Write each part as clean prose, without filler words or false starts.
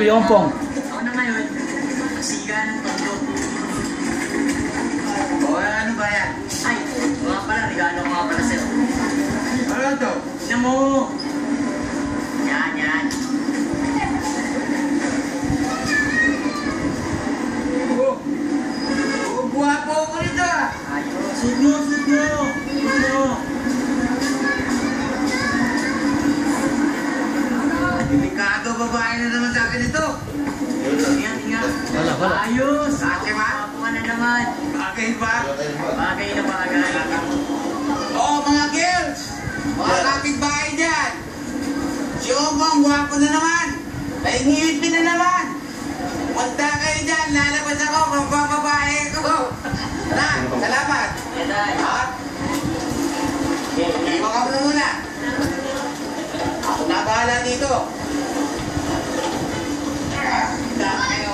Kuya Ompong. Ako na ngayon, siga ng tondo. O, ano ba yan? Ay, mga pala, regalo ko nga pala sa'yo. Ano to? Tignan mo! Yan, yan. Guwapo ko nito ah! Ayos. Suot mo, suot mo! Suot mo! Delikado babae na naman sa akin ito. Tingnan, tingnan. Wala. Ayos! Ate ba? Ako ka na naman. Bagay ba? Bagay na bagay. Oo, mga girls! Mga kapitbahay dyan! Si Ompong, guwapo na naman! Naingipin na naman! Punta kayo dyan, lalabas ako, magbababae ko! Na, salamat! Eday. Ha? Iwan ka muna! Ako na bahala dito!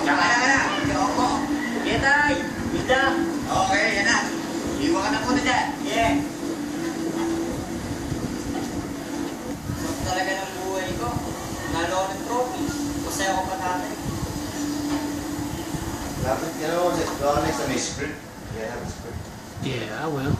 Saka na! Opo! Eday! Ida! Okay, yan na! Iwan ka na muna dyan! Yeah! Huwag talaga ng buhay ko. Nalo ako ng trophy. Masaya ko pa tatay. Dapat, you know, next to my script. Yeah, I have a script. Yeah, I will.